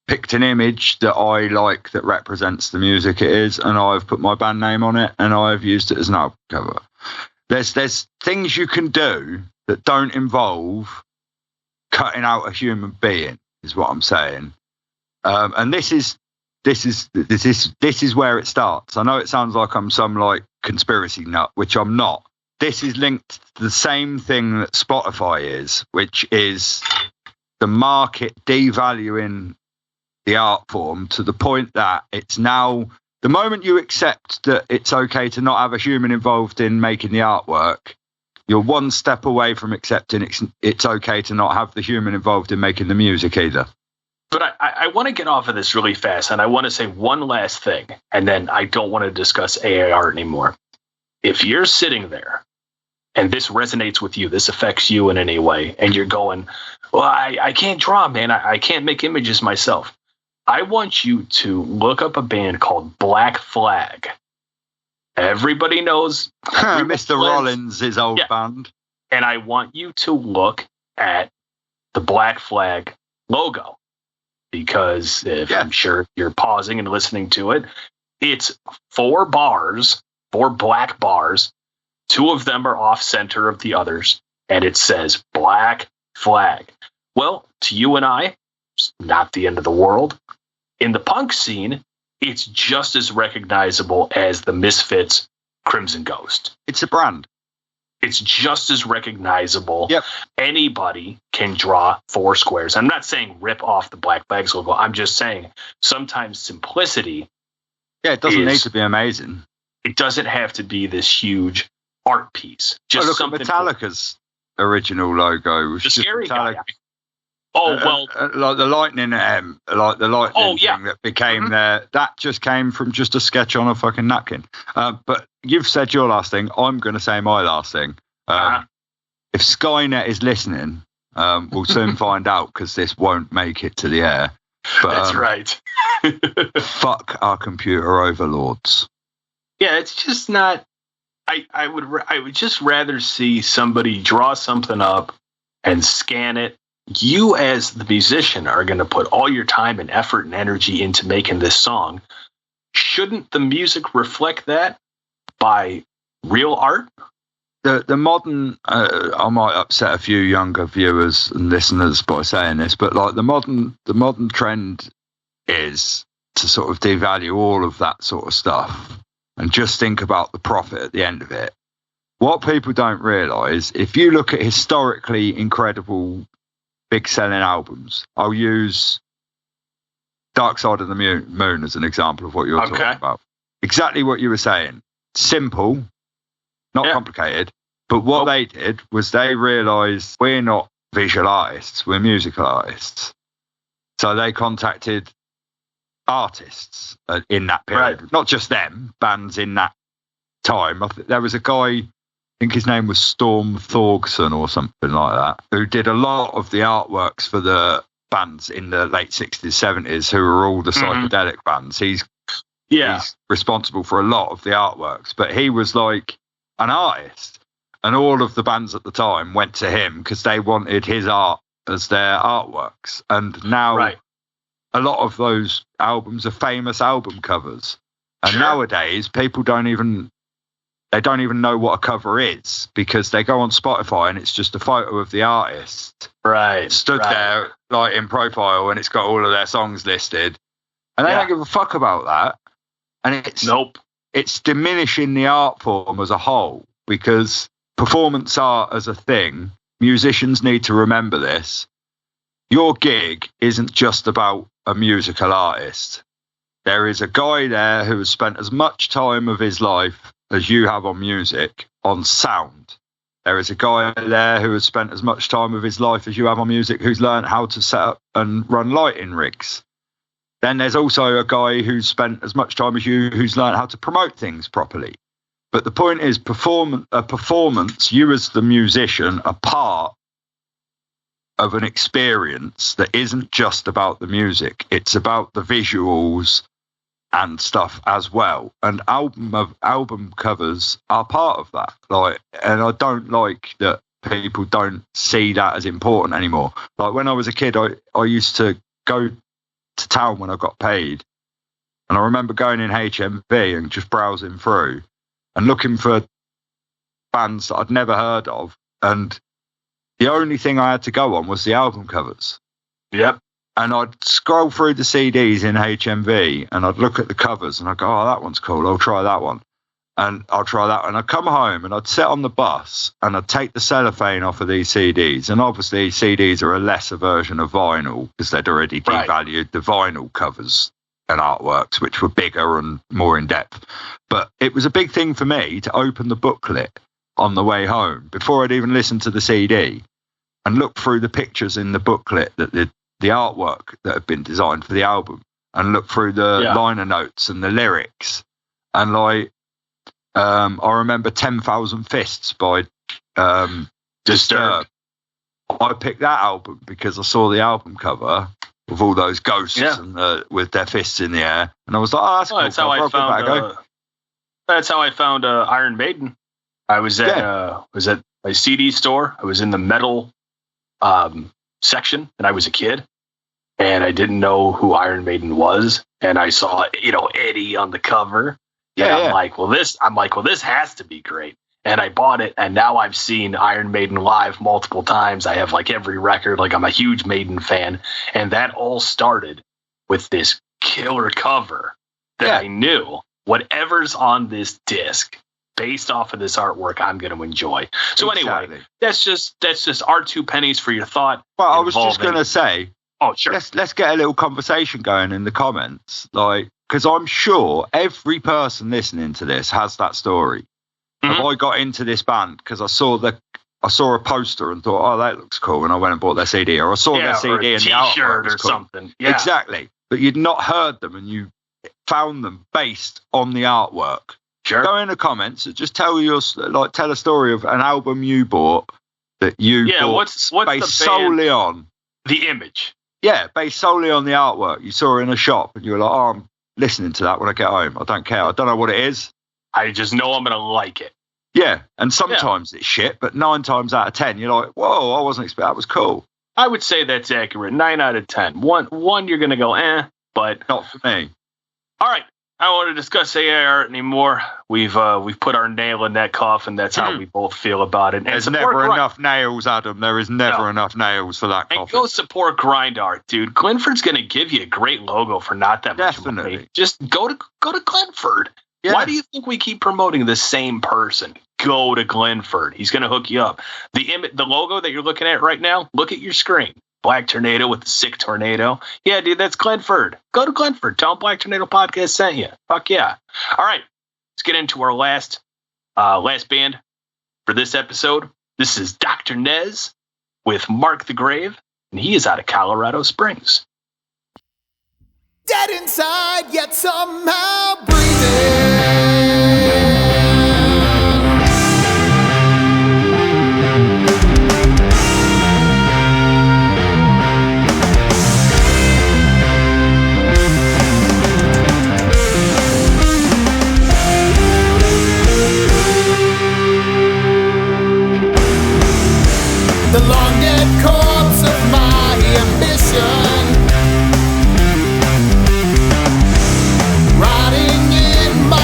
picked an image that I like that represents the music it is, and I've put my band name on it, and I've used it as an album cover. There's things you can do that don't involve cutting out a human being, is what I'm saying. And this is where it starts. I know it sounds like I'm some like conspiracy nut, which I'm not. This is linked to the same thing that Spotify is, which is the market devaluing the art form to the point that it's now, the moment you accept that it's okay to not have a human involved in making the artwork, you're one step away from accepting it's okay to not have the human involved in making the music either. But I want to get off of this really fast, and I want to say one last thing, and then I don't want to discuss AI art anymore. If you're sitting there and this resonates with you, this affects you in any way, and you're going, well, I can't draw, man. I can't make images myself. I want you to look up a band called Black Flag. Everybody knows Mr. Rollins' old band. And I want you to look at the Black Flag logo, because I'm sure you're pausing and listening to it. It's 4 bars, 4 black bars. 2 of them are off center of the others, and it says Black Flag. Well, to you and I, it's not the end of the world. In the punk scene, it's just as recognizable as the Misfits' Crimson Ghost. It's a brand. It's just as recognizable. Yep. Anybody can draw 4 squares. I'm not saying rip off the Black Flags logo. I'm just saying sometimes simplicity. Yeah, it doesn't need to be amazing. It doesn't have to be this huge art piece. Just look something. At Metallica's original logo was the just scary Metallica. guy. Oh well, like the lightning thing that became there. That just came from just a sketch on a fucking napkin. But you've said your last thing. I'm going to say my last thing. If Skynet is listening, we'll soon find out, because this won't make it to the air. But, that's right. Fuck our computer overlords. Yeah, it's just not. I would just rather see somebody draw something up and scan it. You as the musician are going to put all your time and effort and energy into making this song. Shouldn't the music reflect that by real art? The modern, I might upset a few younger viewers and listeners by saying this, but like the modern trend is to sort of devalue all of that sort of stuff and just think about the profit at the end of it. What people don't realise, if you look at historically incredible big selling albums, I'll use Dark Side of the Moon as an example of what you're talking about. Exactly what you were saying. Simple, not complicated. But what they did was they realised we're not visual artists, we're musical artists. So they contacted artists in that period. Right. Not just them, bands in that time. There was a guy, I think his name was Storm Thorgson or something like that, who did a lot of the artworks for the bands in the late 60s, 70s, who were all the psychedelic bands. He's responsible for a lot of the artworks, but he was like an artist. And all of the bands at the time went to him because they wanted his art as their artworks. And now a lot of those albums are famous album covers. And nowadays, people don't even know what a cover is, because they go on Spotify and it's just a photo of the artist stood there like in profile, and it's got all of their songs listed. And they don't give a fuck about that. And it's diminishing the art form as a whole, because performance art as a thing, musicians need to remember this. Your gig isn't just about a musical artist. There is a guy there who has spent as much time of his life as you have on music, on sound. There is a guy there who has spent as much time of his life as you have on music, who's learned how to set up and run lighting rigs. Then there's also a guy who's spent as much time as you, who's learned how to promote things properly. But the point is, performance, you as the musician are part of an experience that isn't just about the music. It's about the visuals and stuff as well. And album covers are part of that. Like, and I don't like that people don't see that as important anymore. Like when I was a kid, I used to go to town when I got paid, and I remember going in HMV and just browsing through and looking for bands that I'd never heard of, and the only thing I had to go on was the album covers. Yep. And I'd scroll through the CDs in HMV and I'd look at the covers and I'd go, oh, that one's cool, I'll try that one. And I'll try that. And I'd come home and I'd sit on the bus and I'd take the cellophane off of these CDs. And obviously CDs are a lesser version of vinyl because they'd already devalued the vinyl covers and artworks, which were bigger and more in depth. But it was a big thing for me to open the booklet on the way home before I'd even listened to the CD and look through the pictures in the booklet, that the artwork that had been designed for the album, and look through the liner notes and the lyrics. And like, I remember 10,000 Fists by Disturbed. I picked that album because I saw the album cover with all those ghosts and with their fists in the air, and I was like, "Oh, that's cool." That's how I found. That's how I found Iron Maiden. I was at my CD store. I was in the metal section, and I was a kid, and I didn't know who Iron Maiden was, and I saw Eddie on the cover. I'm like, well, this has to be great. And I bought it, and now I've seen Iron Maiden live multiple times. I have like every record. Like, I'm a huge Maiden fan, and that all started with this killer cover that I knew whatever's on this disc, based off of this artwork, I'm going to enjoy. So anyway, that's just our 2 pennies for your thought. Well, I was just going to say, oh sure, let's get a little conversation going in the comments, like, because I'm sure every person listening to this has that story. Mm-hmm. Have I got into this band because I saw a poster and thought, oh, that looks cool, and I went and bought their CD, or I saw their CD and the artwork was cool. Something. Yeah. Exactly, but you'd not heard them and you found them based on the artwork. Sure. Go in the comments and just tell a story of an album you bought that you bought what's based solely on the image. Yeah, based solely on the artwork. You saw it in a shop and you were like, oh, I'm listening to that when I get home. I don't care. I don't know what it is. I just know I'm going to like it. Yeah, and sometimes it's shit, but 9 times out of 10, you're like, whoa, I wasn't expecting that was cool. I would say that's accurate. 9 out of 10. One you're going to go, but not for me. All right. I don't want to discuss AI anymore. We've put our nail in that coffin. That's how we both feel about it. There's never enough nails, Adam. There is never enough nails for that coffin. And go support Grind Art, dude. Glenford's going to give you a great logo for not that much money. Just go to Glenford. Yeah. Why do you think we keep promoting the same person? Go to Glenford. He's going to hook you up. The logo that you're looking at right now, look at your screen. Black Tornado with the sick tornado. Yeah, dude, that's Glenford. Go to Glenford. Tell them Black Tornado Podcast sent you. Fuck yeah. All right, let's get into our last band for this episode. This is Dr. Nez with Mark the Grave, and he is out of Colorado Springs. Dead inside, yet somehow breathing. The long dead corpse of my ambition, rotting in my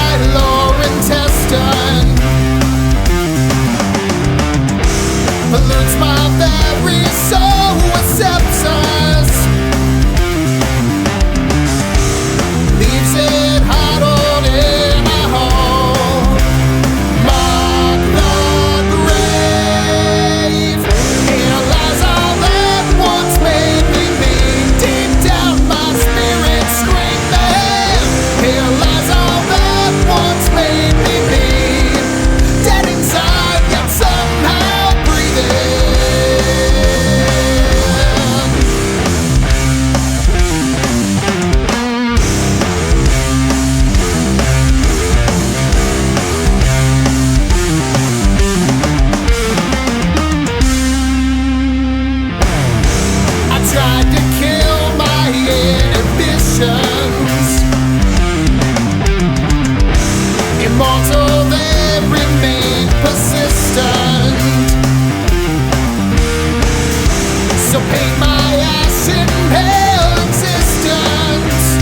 shit in pale existence.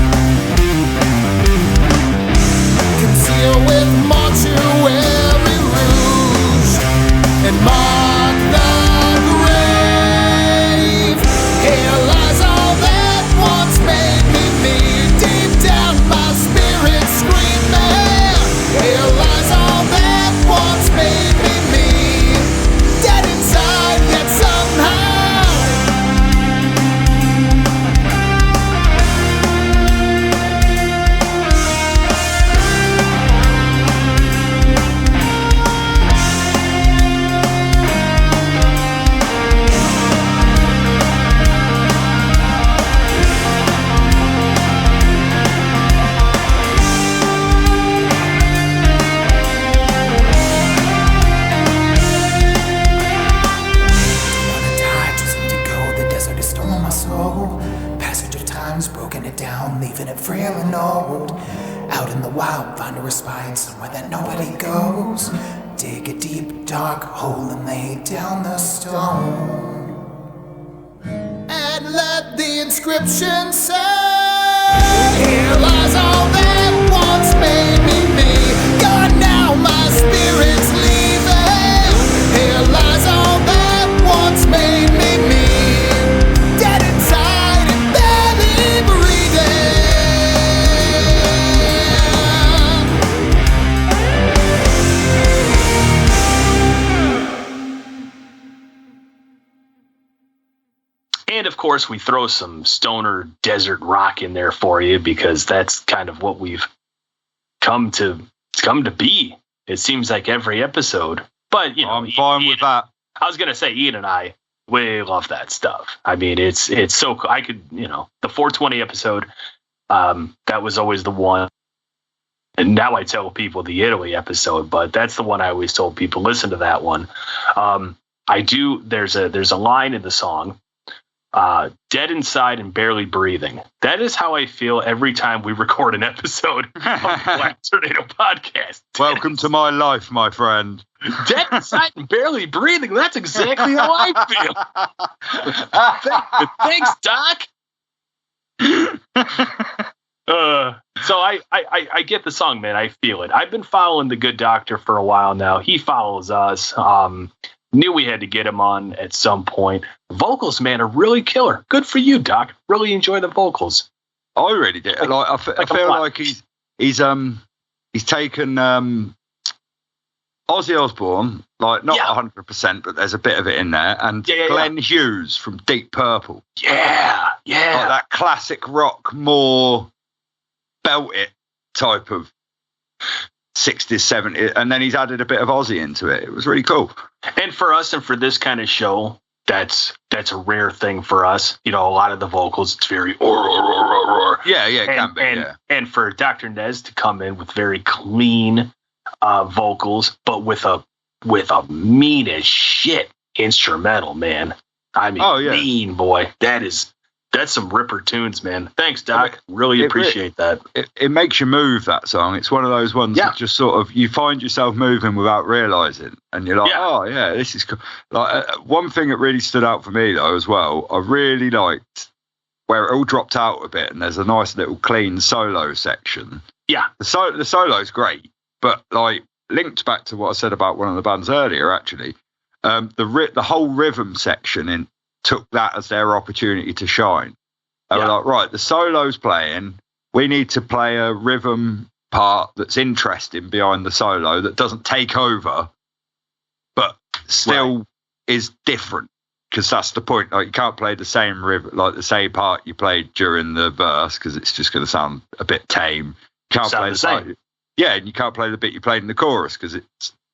Conceal with mortuary rouge and mark the grave. Here lies all that once made me me. Deep down my spirit screaming. Here lies all that once made me me. Dead inside yet somehow. Wanna die, choosing to go. The desert has stolen my soul. Passage of time's broken it down, leaving it frail and old. Out in the wild, find a respite somewhere that nobody goes. Dig a deep, dark hole and lay down the stone. And let the inscription say, here lies all that once made me me. God, now my spirit's leaving. Here lies all that once made me me. Dead inside and barely breathing. And of course, we throw some stoner desert rock in there for you because that's kind of what we've come to be. It seems like every episode. But you know, I'm fine with that. I was gonna say, Ian and I, we love that stuff. I mean, it's so I could, you know, the 420 episode, that was always the one. And now I tell people the Italy episode, but that's the one I always told people, listen to that one. I do. There's a line in the song. Dead inside and barely breathing. That is how I feel every time we record an episode of the Black Tornado podcast. Welcome to my life, my friend. Dead inside and barely breathing. That's exactly how I feel. Thanks, Doc. So I get the song, man. I feel it. I've been following the Good Doctor for a while now. He follows us. Knew we had to get him on at some point. Vocals, man, are really killer. Good for you, Doc. Really enjoy the vocals. I really did. I feel like he's taken Ozzy Osbourne, like not 100%, but there's a bit of it in there, and Glenn Hughes from Deep Purple. Yeah. Like that classic rock, more belt it type of 60s, 70s, and then he's added a bit of Ozzy into it. It was really cool. And for us, and for this kind of show, that's a rare thing for us. You know, a lot of the vocals, it's very Yeah, it can be. And for Dr. Nez to come in with very clean vocals, but with a mean as shit instrumental, man. I mean, mean, boy. That's some ripper tunes, man. Thanks, Doc. Really appreciate that. It makes you move, that song. It's one of those ones that just sort of, you find yourself moving without realizing. And you're like, oh, yeah, this is cool. Like, one thing that really stood out for me, though, as well, I really liked where it all dropped out a bit and there's a nice little clean solo section. Yeah. The solo's great, but, like, linked back to what I said about one of the bands earlier, actually, the whole rhythm section took that as their opportunity to shine. They were like, right, the solo's playing. We need to play a rhythm part that's interesting behind the solo that doesn't take over, but still is different. Because that's the point. Like, you can't play the same rhythm, like the same part you played during the verse, because it's just going to sound a bit tame. You can't play the same. Yeah, and you can't play the bit you played in the chorus because it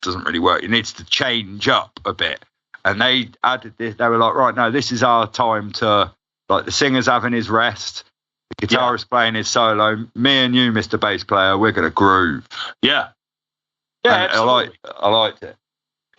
doesn't really work. It needs to change up a bit. And they added this. They were like, right, no, this is our time to, like, the singer's having his rest, the guitarist playing his solo. Me and you, Mr. Bass Player, we're going to groove. Yeah. Yeah, absolutely. I liked it.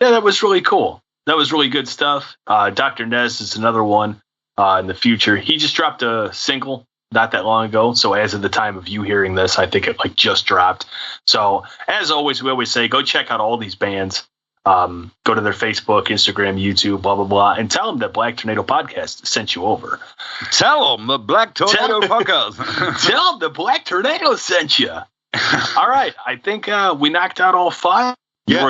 Yeah, that was really cool. That was really good stuff. Dr. Nez is another one in the future. He just dropped a single not that long ago. So as of the time of you hearing this, I think it just dropped. So as always, we always say, go check out all these bands. Go to their Facebook, Instagram, YouTube, blah, blah, blah, and tell them that Black Tornado Podcast sent you over. Tell them the Black Tornado Podcast. Tell them the Black Tornado sent you. All right. I think we knocked out all 5. Yeah.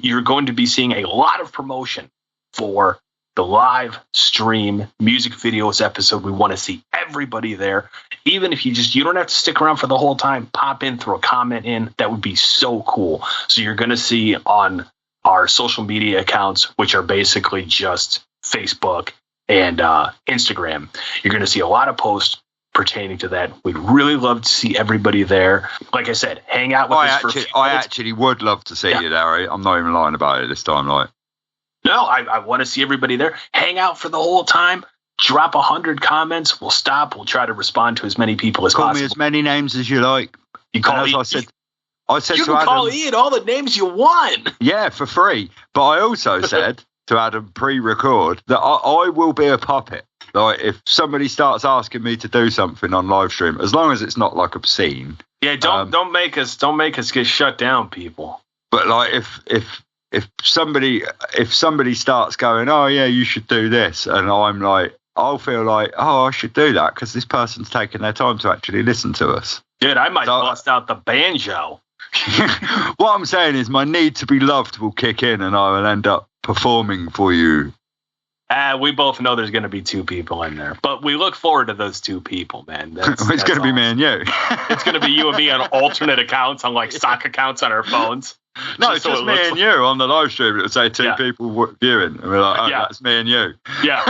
You're going to be seeing a lot of promotion for the live stream music videos episode. We want to see everybody there. Even if you don't have to stick around for the whole time, pop in, throw a comment in. That would be so cool. So you're going to see on our social media accounts, which are basically just Facebook and Instagram, you're going to see a lot of posts pertaining to that. We'd really love to see everybody there. Like I said, hang out with us. I actually would love to see you there. I'm not even lying about it this time. No, I want to see everybody there. Hang out for the whole time. Drop 100 comments. We'll stop. We'll try to respond to as many people as possible. Call me as many names as you like. You call Ian. I said you to can Adam, call Ian all the names you want. Yeah, for free. But I also said to Adam pre-record that I will be a puppet. Like if somebody starts asking me to do something on live stream, as long as it's not like obscene. Yeah, don't make us get shut down, people. But like if somebody starts going, oh yeah, you should do this, and I'm like, I'll feel like, oh, I should do that because this person's taken their time to actually listen to us. Dude, I might bust out the banjo. What I'm saying is my need to be loved will kick in and I will end up performing for you. We both know there's going to be 2 people in there, but we look forward to those 2 people, man. It's going to be me and you. It's going to be you and me on alternate accounts, on like stock accounts on our phones. No, it's just me and you on the live stream. It would say 2 people viewing. And we're like, oh, that's me and you. Yeah.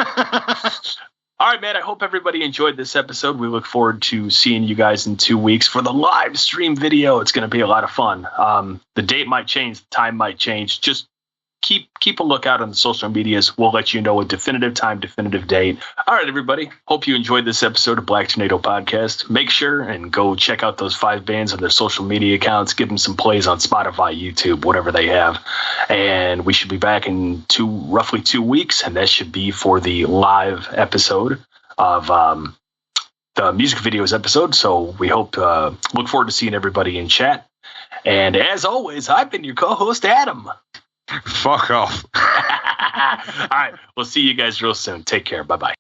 All right, man. I hope everybody enjoyed this episode. We look forward to seeing you guys in 2 weeks for the live stream video. It's going to be a lot of fun. The date might change. The time might change. Just keep a lookout on the social medias. We'll let you know a definitive time, definitive date. All right, everybody. Hope you enjoyed this episode of Black Tornado Podcast. Make sure and go check out those 5 bands on their social media accounts. Give them some plays on Spotify, YouTube, whatever they have. And we should be back in roughly 2 weeks, and that should be for the live episode of the music videos episode. So we look forward to seeing everybody in chat. And as always, I've been your co-host, Adam. Fuck off. All right. We'll see you guys real soon. Take care. Bye-bye.